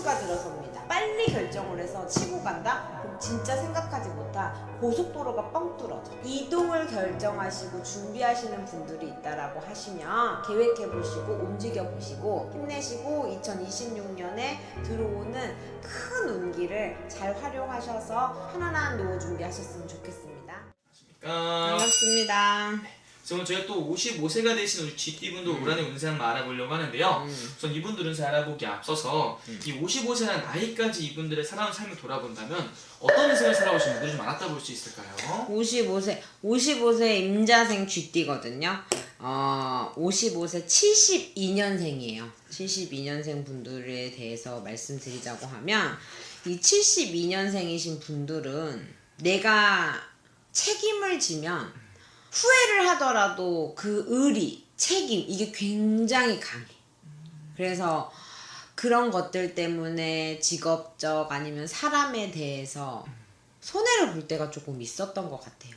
이슈가 들어섭니다. 빨리 결정을 해서 치고 간다? 그럼 진짜 생각하지 못한 고속도로가 뻥 뚫어져. 이동을 결정하시고 준비하시는 분들이 있다라고 하시면 계획해보시고 움직여보시고 힘내시고 2026년에 들어오는 큰 운기를 잘 활용하셔서 편안한 노후 준비하셨으면 좋겠습니다. 반갑습니다. 그래서 저희가 또 55세가 되신 우리 GT분들 올한해 운세 한번 알아보려고 하는데요. 우선 이분들 운세 알아보기에 앞서서 이 55세라는 나이까지 이분들의 살아온 삶을 돌아본다면 어떤 인생을 살아오신 분들이 좀 알았다 볼 수 있을까요? 55세 임자생 GT거든요. 55세 72년생이에요. 72년생 분들에 대해서 말씀드리자고 하면 이 72년생이신 분들은 내가 책임을 지면 후회를 하더라도 그 의리, 책임 이게 굉장히 강해. 그래서 그런 것들 때문에 직업적 아니면 사람에 대해서 손해를 볼 때가 조금 있었던 것 같아요.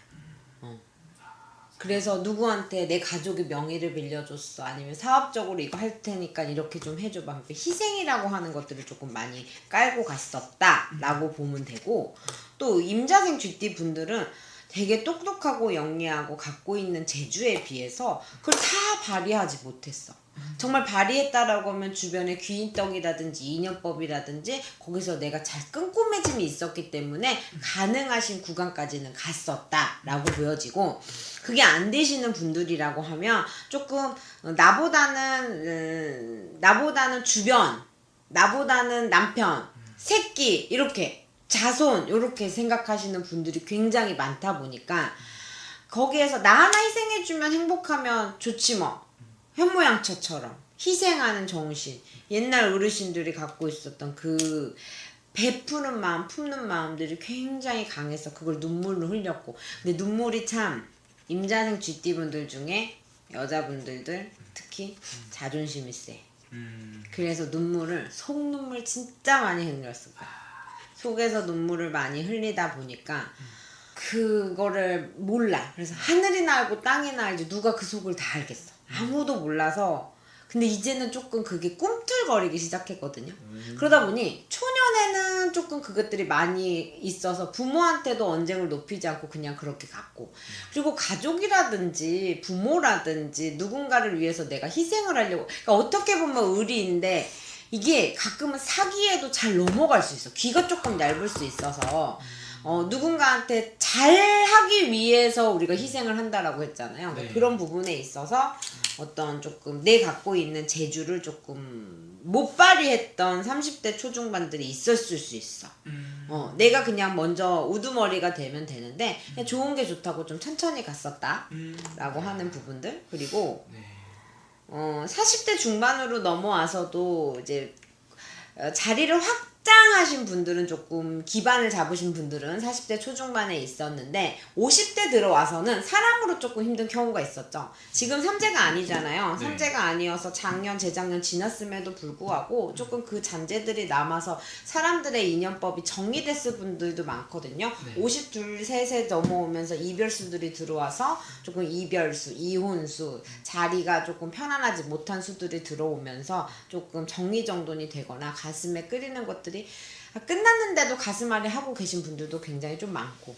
그래서 누구한테 내 가족의 명의를 빌려줬어 아니면 사업적으로 이거 할 테니까 이렇게 좀 해줘봐. 희생이라고 하는 것들을 조금 많이 깔고 갔었다 라고 보면 되고, 또 임자생 GT 분들은 되게 똑똑하고 영리하고 갖고 있는 재주에 비해서 그걸 다 발휘하지 못했어. 정말 발휘했다라고 하면 주변에 귀인떡이라든지 인연법이라든지 거기서 내가 잘 끈끈매짐이 있었기 때문에 가능하신 구간까지는 갔었다라고 보여지고, 그게 안 되시는 분들이라고 하면 조금 나보다는 주변, 나보다는 남편, 새끼 이렇게 자손 이렇게 생각하시는 분들이 굉장히 많다 보니까 거기에서 나 하나 희생해주면 행복하면 좋지 뭐. 현모양처처럼 희생하는 정신, 옛날 어르신들이 갖고 있었던 그 베푸는 마음, 품는 마음들이 굉장히 강해서 그걸 눈물로 흘렸고, 근데 눈물이 참 임자생 GT분들 중에 여자분들들 특히 자존심이 세. 그래서 속눈물 진짜 많이 흘렸을 거야. 속에서 눈물을 많이 흘리다 보니까 그거를 몰라. 그래서 하늘이나 알고 땅이나 알지 누가 그 속을 다 알겠어. 아무도 몰라서. 근데 이제는 조금 그게 꿈틀거리기 시작했거든요. 그러다 보니 초년에는 조금 그것들이 많이 있어서 부모한테도 언쟁을 높이지 않고 그냥 그렇게 갔고, 그리고 가족이라든지 부모라든지 누군가를 위해서 내가 희생을 하려고, 그러니까 어떻게 보면 의리인데 이게 가끔은 사기에도 잘 넘어갈 수 있어. 귀가 조금 얇을 수 있어서 누군가한테 잘하기 위해서 우리가 희생을 한다라고 했잖아요. 네. 그런 부분에 있어서 어떤 조금 내 갖고 있는 재주를 조금 못 발휘했던 30대 초중반들이 있었을 수 있어. 내가 그냥 먼저 우두머리가 되면 되는데 그냥 좋은 게 좋다고 좀 천천히 갔었다 라고 하는 부분들. 그리고 40대 중반으로 넘어와서도 이제 자리를 확장하신 분들은 조금 기반을 잡으신 분들은 40대 초중반에 있었는데 50대 들어와서는 사람으로 조금 힘든 경우가 있었죠. 지금 삼재가 아니잖아요. 네. 삼재가 아니어서 작년, 재작년 지났음에도 불구하고 조금 그 잔재들이 남아서 사람들의 인연법이 정리됐을 분들도 많거든요. 네. 52, 3세 넘어오면서 이별수들이 들어와서 조금 이별수, 이혼수, 자리가 조금 편안하지 못한 수들이 들어오면서 조금 정리정돈이 되거나 가슴에 끓이는 것들이 끝났는데도 가슴앓이 하고 계신 분들도 굉장히 좀 많고.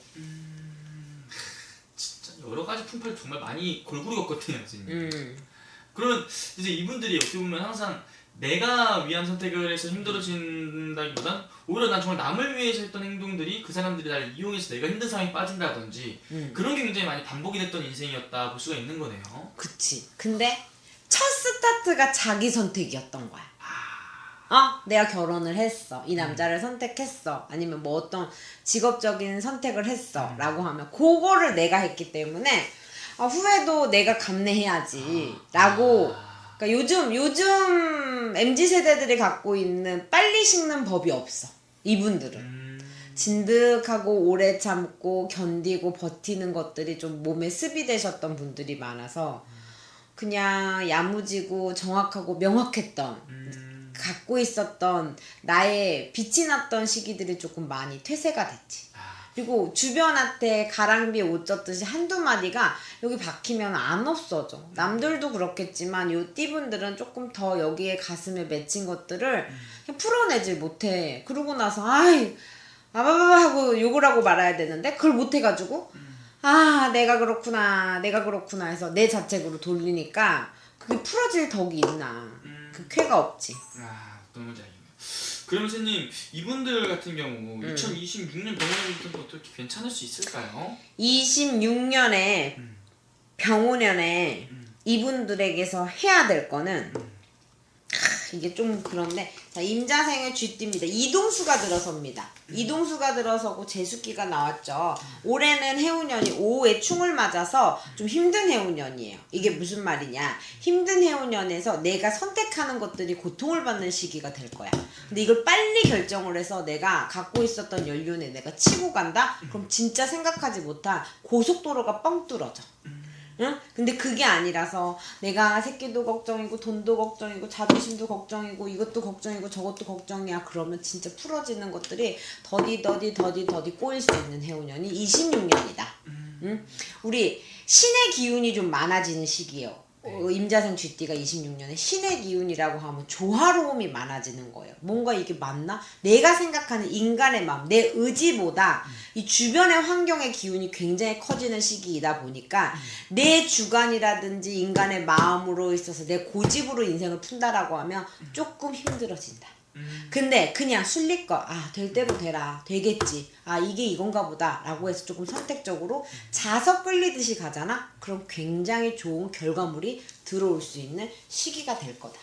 진짜 여러 가지 풍파를 정말 많이 골고루 겪었네요, 선생님. 그런 이제 이분들이 어떻게 보면 항상 내가 위한 선택을 해서 힘들어진다기보단 오히려 난 정말 남을 위해서 했던 행동들이 그 사람들이 나를 이용해서 내가 힘든 상황에 빠진다든지 그런 게 굉장히 많이 반복이 됐던 인생이었다 볼 수가 있는 거네요. 그치. 근데 첫 스타트가 자기 선택이었던 거야. 내가 결혼을 했어. 이 남자를 선택했어. 아니면 뭐 어떤 직업적인 선택을 했어. 라고 하면 그거를 내가 했기 때문에 후회도 내가 감내해야지. 라고. 그러니까 요즘 MZ세대들이 갖고 있는 빨리 식는 법이 없어. 이분들은. 진득하고 오래 참고 견디고 버티는 것들이 좀 몸에 습이 되셨던 분들이 많아서 그냥 야무지고 정확하고 명확했던 갖고 있었던 나의 빛이 났던 시기들이 조금 많이 퇴세가 됐지. 그리고 주변한테 가랑비에 옷 젖듯이 한두 마디가 여기 박히면 안 없어져. 남들도 그렇겠지만 요 띠분들은 조금 더 여기에 가슴에 맺힌 것들을 그냥 풀어내질 못해. 그러고 나서 아이 아바바바 하고 욕을 하고 말아야 되는데 그걸 못해가지고 아 내가 그렇구나 해서 내 자책으로 돌리니까 그게 풀어질 덕이 있나. 그 쾌가 없지. 아, 어떤 건지 알겠네요. 그럼 선생님, 이분들 같은 경우 2026년 병원에부터 어떻게 괜찮을 수 있을까요? 26년에 병오년에 이분들에게서 해야 될 거는 이게 좀 그런데 자 임자생의 쥐띠입니다. 이동수가 들어섭니다. 이동수가 들어서고 제수기가 나왔죠. 올해는 해운년이 5에 충을 맞아서 좀 힘든 해운년이에요. 이게 무슨 말이냐, 힘든 해운년에서 내가 선택하는 것들이 고통을 받는 시기가 될 거야. 근데 이걸 빨리 결정을 해서 내가 갖고 있었던 연륜에 내가 치고 간다? 그럼 진짜 생각하지 못한 고속도로가 뻥 뚫어져. 응? 근데 그게 아니라서 내가 새끼도 걱정이고 돈도 걱정이고 자존심도 걱정이고 이것도 걱정이고 저것도 걱정이야. 그러면 진짜 풀어지는 것들이 더디 꼬일 수 있는 해운년이 26년이다. 응? 우리 신의 기운이 좀 많아지는 시기예요. 임자생 쥐띠가 26년에 신의 기운이라고 하면 조화로움이 많아지는 거예요. 뭔가 이게 맞나? 내가 생각하는 인간의 마음, 내 의지보다 이 주변의 환경의 기운이 굉장히 커지는 시기이다 보니까 내 주관이라든지 인간의 마음으로 있어서 내 고집으로 인생을 푼다라고 하면 조금 힘들어진다. 근데 그냥 순리껏 될 대로 되라, 되겠지, 이게 이건가 보다 라고 해서 조금 선택적으로 자석 끌리듯이 가잖아? 그럼 굉장히 좋은 결과물이 들어올 수 있는 시기가 될 거다.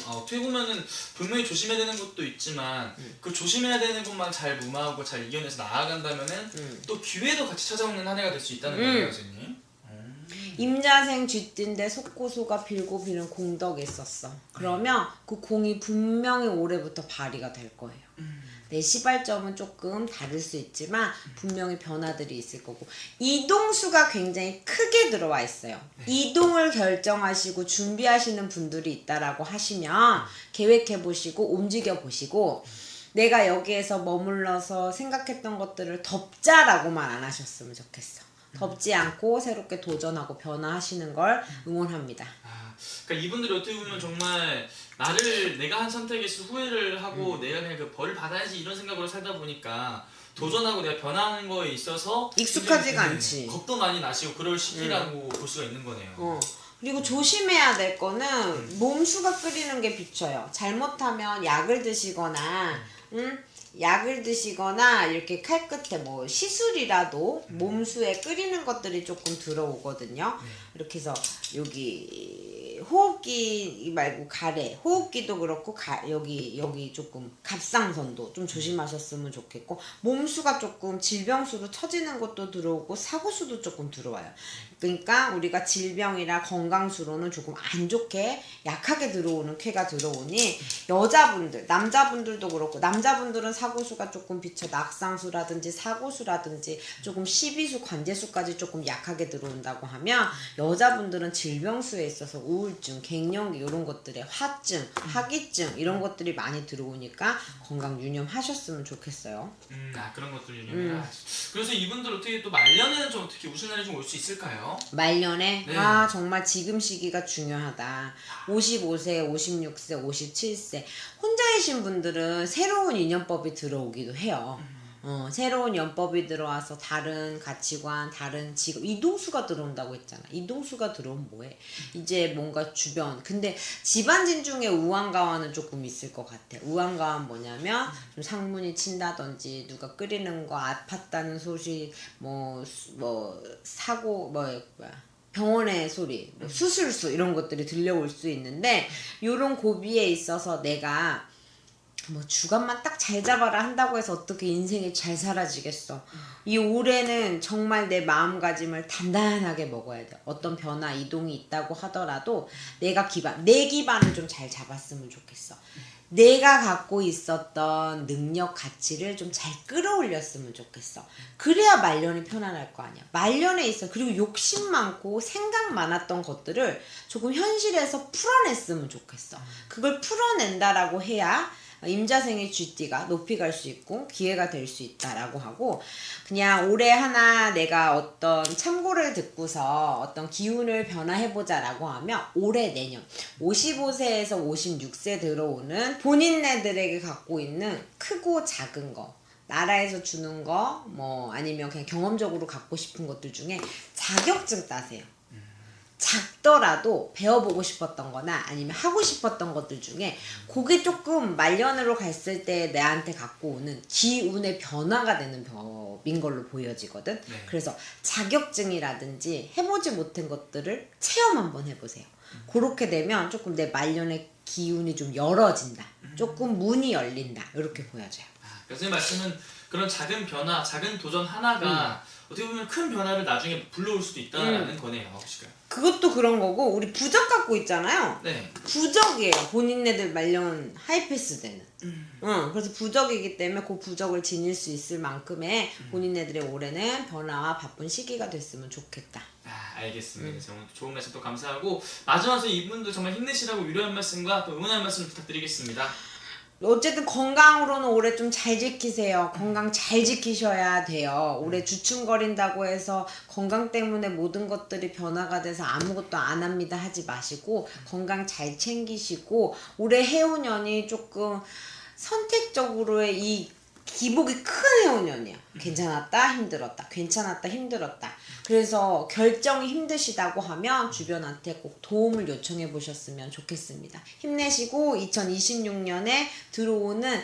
어떻게 보면은 분명히 조심해야 되는 것도 있지만 그 조심해야 되는 것만 잘 무마하고 잘 이겨내서 나아간다면은 또 기회도 같이 찾아오는 한 해가 될 수 있다는 거예요, 선생님. 임자생 쥐띠인데 속고소가 빌고 비는 공덕이 있었어. 그러면 그 공이 분명히 올해부터 발휘가 될 거예요. 내 시발점은 조금 다를 수 있지만 분명히 변화들이 있을 거고, 이동수가 굉장히 크게 들어와 있어요. 이동을 결정하시고 준비하시는 분들이 있다라고 하시면 계획해 보시고 움직여 보시고, 내가 여기에서 머물러서 생각했던 것들을 덮자라고만 안 하셨으면 좋겠어. 덮지 않고 새롭게 도전하고 변화하시는 걸 응원합니다. 그러니까 이분들이 어떻게 보면 정말 내가 한 선택에서 후회를 하고 내가 그냥 그 벌을 받아야지 이런 생각으로 살다 보니까 도전하고 내가 변하는 거에 있어서 익숙하지가 않지. 겁도 많이 나시고 그럴 시기라고 볼 수가 있는 거네요. 그리고 조심해야 될 거는 몸수가 끓이는 게 비쳐요. 잘못하면 약을 드시거나 약을 드시거나 이렇게 칼 끝에 뭐 시술이라도 몸수에 끓이는 것들이 조금 들어오거든요. 이렇게 해서 여기 호흡기 말고 가래, 호흡기도 그렇고 여기 조금 갑상선도 좀 조심하셨으면 좋겠고, 몸수가 조금 질병수로 처지는 것도 들어오고 사고수도 조금 들어와요. 그러니까 우리가 질병이라 건강수로는 조금 안 좋게 약하게 들어오는 쾌가 들어오니, 여자분들, 남자분들도 그렇고, 남자분들은 사고수가 조금 비쳐 낙상수라든지 사고수라든지 조금 십이수, 관제수까지 조금 약하게 들어온다고 하면, 여자분들은 질병수에 있어서 우울증, 갱년기 이런 것들에 화증, 화기증 이런 것들이 많이 들어오니까 건강 유념하셨으면 좋겠어요. 그런 것들 유념해라. 그래서 이분들 어떻게 또 말년에는 좀 어떻게 무슨 날이 좀 올 수 있을까요? 말년에? 네. 정말 지금 시기가 중요하다. 55세, 56세, 57세 혼자이신 분들은 새로운 인연법이 들어오기도 해요. 새로운 연법이 들어와서 다른 가치관, 다른 직업, 이동수가 들어온다고 했잖아. 이동수가 들어오면 뭐해? 이제 뭔가 주변, 근데 집안진 중에 우왕가와는 조금 있을 것 같아. 우왕가와는 뭐냐면 좀 상문이 친다든지, 누가 끓이는 거 아팠다는 소식, 사고, 병원의 소리, 수술수 이런 것들이 들려올 수 있는데, 요런 고비에 있어서 내가 주간만 딱 잘 잡아라 한다고 해서 어떻게 인생이 잘 사라지겠어. 이 올해는 정말 내 마음가짐을 단단하게 먹어야 돼. 어떤 변화, 이동이 있다고 하더라도 내 기반을 좀 잘 잡았으면 좋겠어. 내가 갖고 있었던 능력, 가치를 좀 잘 끌어올렸으면 좋겠어. 그래야 말년이 편안할 거 아니야. 말년에 있어. 그리고 욕심 많고 생각 많았던 것들을 조금 현실에서 풀어냈으면 좋겠어. 그걸 풀어낸다라고 해야 임자생의 쥐띠가 높이 갈 수 있고 기회가 될 수 있다라고 하고, 그냥 올해 하나 내가 어떤 참고를 듣고서 어떤 기운을 변화해보자라고 하면 올해 내년 55세에서 56세 들어오는 본인네들에게 갖고 있는 크고 작은 거, 나라에서 주는 거, 뭐 아니면 그냥 경험적으로 갖고 싶은 것들 중에 자격증 따세요. 작더라도 배워보고 싶었던 거나 아니면 하고 싶었던 것들 중에 그게 조금 말년으로 갔을 때 내한테 갖고 오는 기운의 변화가 되는 법인 걸로 보여지거든. 네. 그래서 자격증이라든지 해보지 못한 것들을 체험 한번 해보세요. 그렇게 되면 조금 내 말년의 기운이 좀 열어진다. 조금 문이 열린다. 이렇게 보여져요. 교수님 말씀은 그런 작은 변화, 작은 도전 하나가 어떻게 보면 큰 변화를 나중에 불러올 수도 있다는 거네요. 혹시가요? 그것도 그런 거고, 우리 부적 갖고 있잖아요. 네. 부적이에요. 본인네들 말년 하이패스 되는. 그래서 부적이기 때문에 그 부적을 지닐 수 있을 만큼의 본인네들의 올해는 변화와 바쁜 시기가 됐으면 좋겠다. 알겠습니다. 정말 좋은 말씀 또 감사하고, 마지막으로 이분도 정말 힘내시라고 위로한 말씀과 또 응원한 말씀 부탁드리겠습니다. 어쨌든 건강으로는 올해 좀 잘 지키세요. 건강 잘 지키셔야 돼요. 올해 주춤거린다고 해서 건강 때문에 모든 것들이 변화가 돼서 아무것도 안 합니다 하지 마시고, 건강 잘 챙기시고, 올해 해운년이 조금 선택적으로의 이 기복이 큰 해운년이야. 괜찮았다 힘들었다, 괜찮았다 힘들었다. 그래서 결정이 힘드시다고 하면 주변한테 꼭 도움을 요청해 보셨으면 좋겠습니다. 힘내시고 2026년에 들어오는